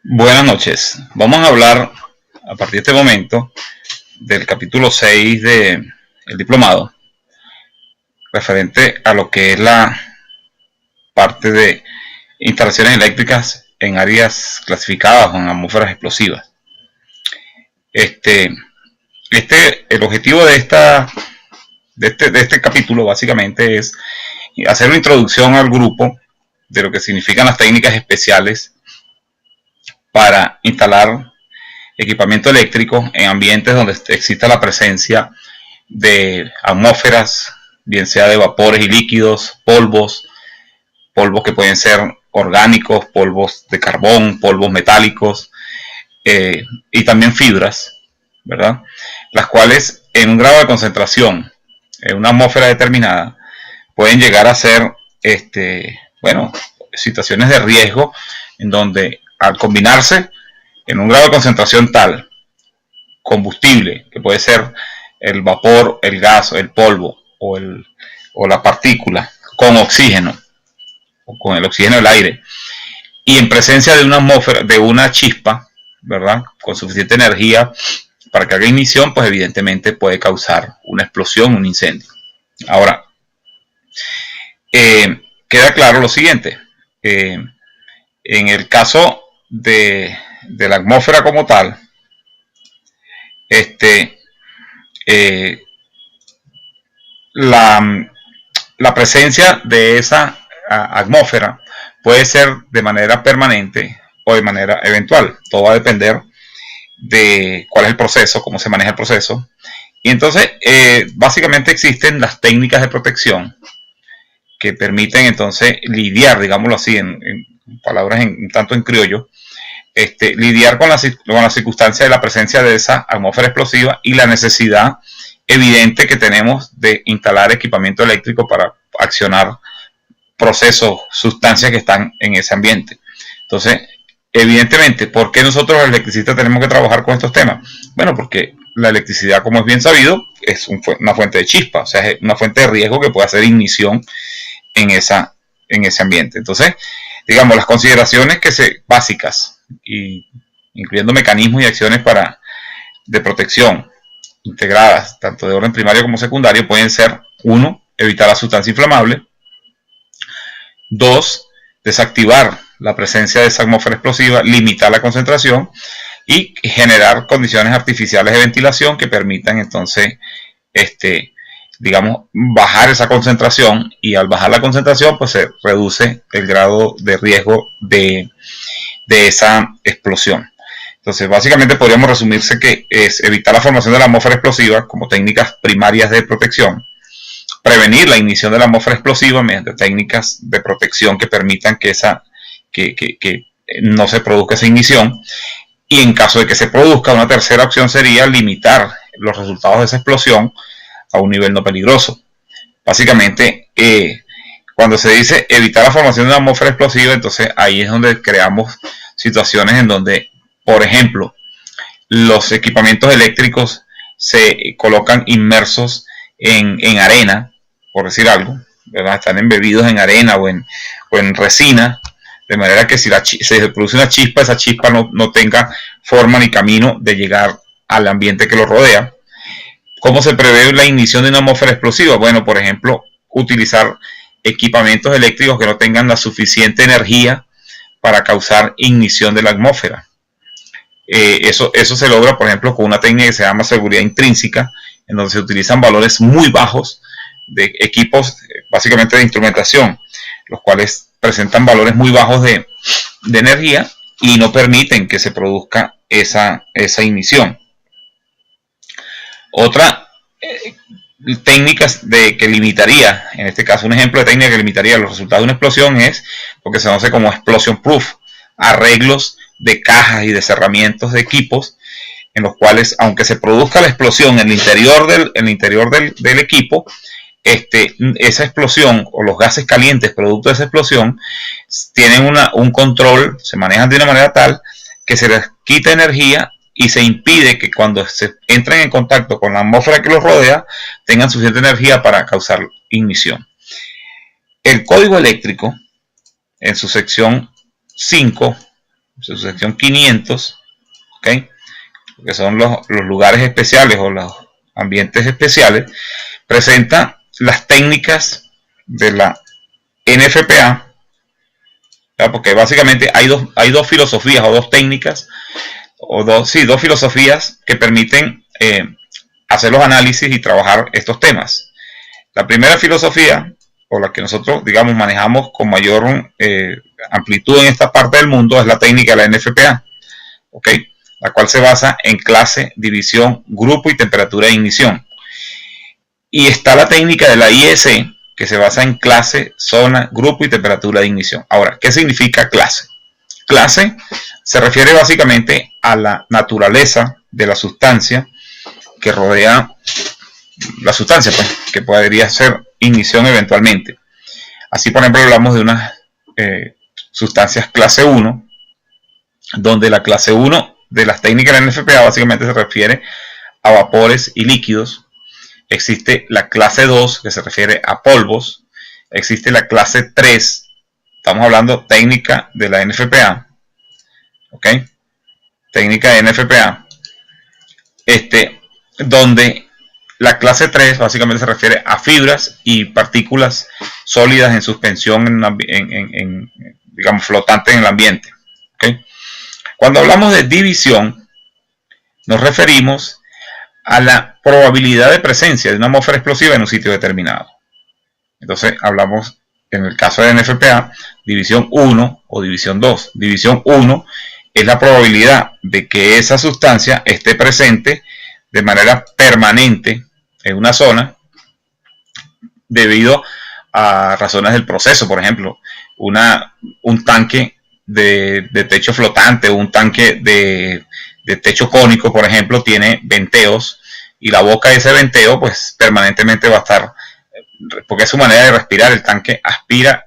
Buenas noches. Vamos a hablar a partir de este momento del capítulo 6 de el diplomado, referente a lo que es la parte de instalaciones eléctricas en áreas clasificadas o en atmósferas explosivas. El objetivo de este capítulo básicamente es hacer una introducción al grupo de lo que significan las técnicas especiales para instalar equipamiento eléctrico en ambientes donde exista la presencia de atmósferas, bien sea de vapores y líquidos, polvos que pueden ser orgánicos, polvos de carbón, polvos metálicos, y también fibras, ¿verdad? Las cuales en un grado de concentración en una atmósfera determinada pueden llegar a ser situaciones de riesgo en donde al combinarse en un grado de concentración tal, combustible, que puede ser el vapor, el gas, el polvo o la partícula, con oxígeno, o con el oxígeno del aire, y en presencia de una atmósfera, de una chispa, ¿verdad? Con suficiente energía para que haga ignición, pues evidentemente puede causar una explosión, un incendio. Ahora, queda claro lo siguiente. En el caso de la atmósfera como tal, la presencia de esa atmósfera puede ser de manera permanente o de manera eventual. Todo va a depender de cuál es el proceso, cómo se maneja el proceso. Y entonces, básicamente existen las técnicas de protección que permiten entonces lidiar, digámoslo así, en palabras tanto en criollo, lidiar con la circunstancia de la presencia de esa atmósfera explosiva y la necesidad evidente que tenemos de instalar equipamiento eléctrico para accionar procesos, sustancias que están en ese ambiente. Entonces, evidentemente, ¿por qué nosotros los electricistas tenemos que trabajar con estos temas? Bueno, porque la electricidad, como es bien sabido, es una fuente de chispa, o sea, es una fuente de riesgo que puede hacer ignición en ese ambiente. Entonces, digamos, las consideraciones básicas, y incluyendo mecanismos y acciones de protección integradas, tanto de orden primario como secundario, pueden ser: 1. Evitar la sustancia inflamable. 2. Desactivar la presencia de esa atmósfera explosiva, limitar la concentración y generar condiciones artificiales de ventilación que permitan entonces, digamos, bajar esa concentración, y al bajar la concentración pues se reduce el grado de riesgo de esa explosión. Entonces, básicamente podríamos resumirse que es evitar la formación de la atmósfera explosiva como técnicas primarias de protección, prevenir la ignición de la atmósfera explosiva mediante técnicas de protección que permitan que no se produzca esa ignición, y en caso de que se produzca, una tercera opción sería limitar los resultados de esa explosión a un nivel no peligroso. Básicamente, cuando se dice evitar la formación de una atmósfera explosiva, entonces ahí es donde creamos situaciones en donde, por ejemplo, los equipamientos eléctricos se colocan inmersos en arena, por decir algo, ¿verdad? Están embebidos en arena o en resina, de manera que si se produce una chispa, esa chispa no tenga forma ni camino de llegar al ambiente que lo rodea. ¿Cómo se prevé la ignición de una atmósfera explosiva? Bueno, por ejemplo, utilizar equipamientos eléctricos que no tengan la suficiente energía para causar ignición de la atmósfera. Eso se logra, por ejemplo, con una técnica que se llama seguridad intrínseca, en donde se utilizan valores muy bajos de equipos, básicamente de instrumentación, los cuales presentan valores muy bajos de energía y no permiten que se produzca esa ignición. Otra técnicas que limitaría, en este caso un ejemplo de técnica que limitaría los resultados de una explosión, es lo que se conoce como explosion proof, arreglos de cajas y de cerramientos de equipos en los cuales, aunque se produzca la explosión en el interior del equipo, esa explosión o los gases calientes producto de esa explosión tienen un control, se manejan de una manera tal que se les quita energía y se impide que cuando se entren en contacto con la atmósfera que los rodea tengan suficiente energía para causar ignición. El código eléctrico, en su sección 5, su sección 500, ¿ok? Que son los lugares especiales o los ambientes especiales, presenta las técnicas de la NFPA, ¿verdad? Porque básicamente hay dos filosofías o dos técnicas, o dos filosofías que permiten hacer los análisis y trabajar estos temas. La primera filosofía, o la que nosotros, digamos, manejamos con mayor amplitud en esta parte del mundo, es la técnica de la NFPA, ¿ok? La cual se basa en clase, división, grupo y temperatura de ignición. Y está la técnica de la IEC, que se basa en clase, zona, grupo y temperatura de ignición. Ahora, ¿qué significa clase? Clase se refiere básicamente a la naturaleza de la sustancia que rodea la sustancia, pues, que podría ser ignición eventualmente. Así, por ejemplo, hablamos de unas sustancias clase 1, donde la clase 1 de las técnicas de la NFPA básicamente se refiere a vapores y líquidos. Existe la clase 2, que se refiere a polvos. Existe la clase 3, estamos hablando técnica de la NFPA, ¿ok? Técnica de NFPA, donde la clase 3 básicamente se refiere a fibras y partículas sólidas en suspensión, digamos, flotantes en el ambiente, ¿ok? Cuando hablamos de división, nos referimos a la probabilidad de presencia de una atmósfera explosiva en un sitio determinado. Entonces hablamos, en el caso de NFPA, división 1 o división 2. División 1 es la probabilidad de que esa sustancia esté presente de manera permanente en una zona debido a razones del proceso. Por ejemplo, un tanque de techo flotante o un tanque de techo cónico, por ejemplo, tiene venteos, y la boca de ese venteo pues permanentemente va a estar, porque es su manera de respirar. El tanque aspira,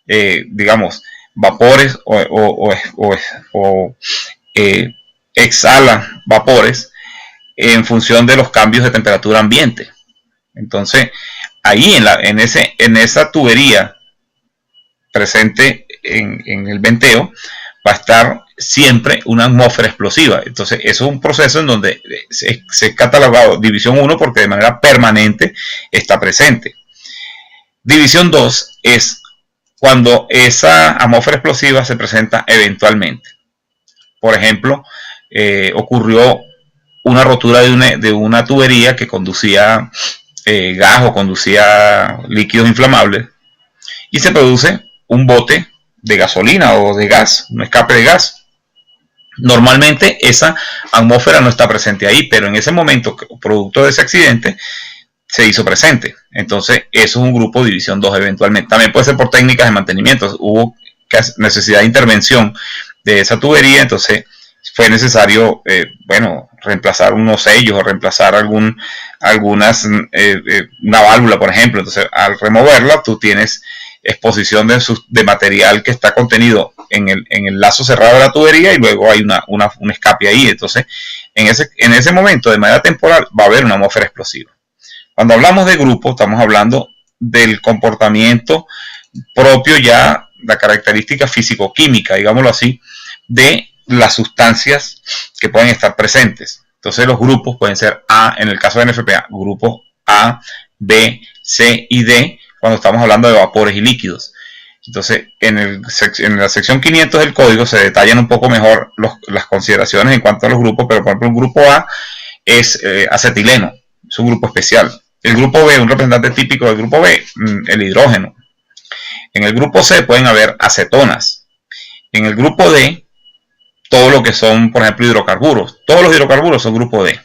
digamos, vapores o exhala vapores en función de los cambios de temperatura ambiente. Entonces, ahí en esa tubería presente en el venteo va a estar siempre una atmósfera explosiva. Entonces, eso es un proceso en donde se catalogado división 1 porque de manera permanente está presente. División 2 es cuando esa atmósfera explosiva se presenta eventualmente. Por ejemplo, ocurrió una rotura de una tubería que conducía gas o conducía líquidos inflamables, y se produce un bote de gasolina o de gas, un escape de gas. Normalmente esa atmósfera no está presente ahí, pero en ese momento, producto de ese accidente, se hizo presente. Entonces eso es un grupo de división 2 eventualmente. También puede ser por técnicas de mantenimiento. Hubo necesidad de intervención de esa tubería, entonces fue necesario reemplazar unos sellos o reemplazar una válvula, por ejemplo. Entonces, al removerla, tú tienes exposición de material que está contenido en el lazo cerrado de la tubería, y luego hay un escape ahí. Entonces, en ese momento, de manera temporal, va a haber una atmósfera explosiva. Cuando hablamos de grupo, estamos hablando del comportamiento propio, ya la característica físico-química, digámoslo así, de las sustancias que pueden estar presentes. Entonces los grupos pueden ser A, en el caso de NFPA, grupos A, B, C y D, cuando estamos hablando de vapores y líquidos. Entonces, en la sección 500 del código se detallan un poco mejor las consideraciones en cuanto a los grupos, pero por ejemplo un grupo A es acetileno, es un grupo especial. El grupo B, un representante típico del grupo B, el hidrógeno. En el grupo C pueden haber acetonas. En el grupo D, todo lo que son, por ejemplo, hidrocarburos. Todos los hidrocarburos son grupo D.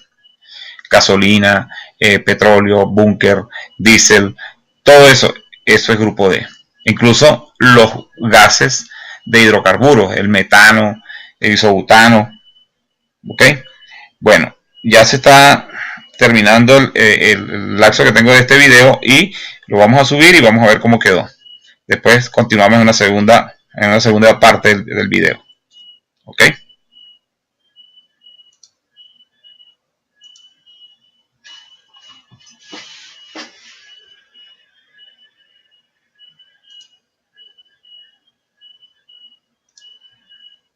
Gasolina, petróleo, búnker, diésel, todo eso es grupo D. Incluso los gases de hidrocarburos, el metano, el isobutano. ¿Ok? Bueno, ya se está terminando el lapso que tengo de este video, y lo vamos a subir y vamos a ver cómo quedó. Después continuamos en una segunda parte del video. ¿Ok?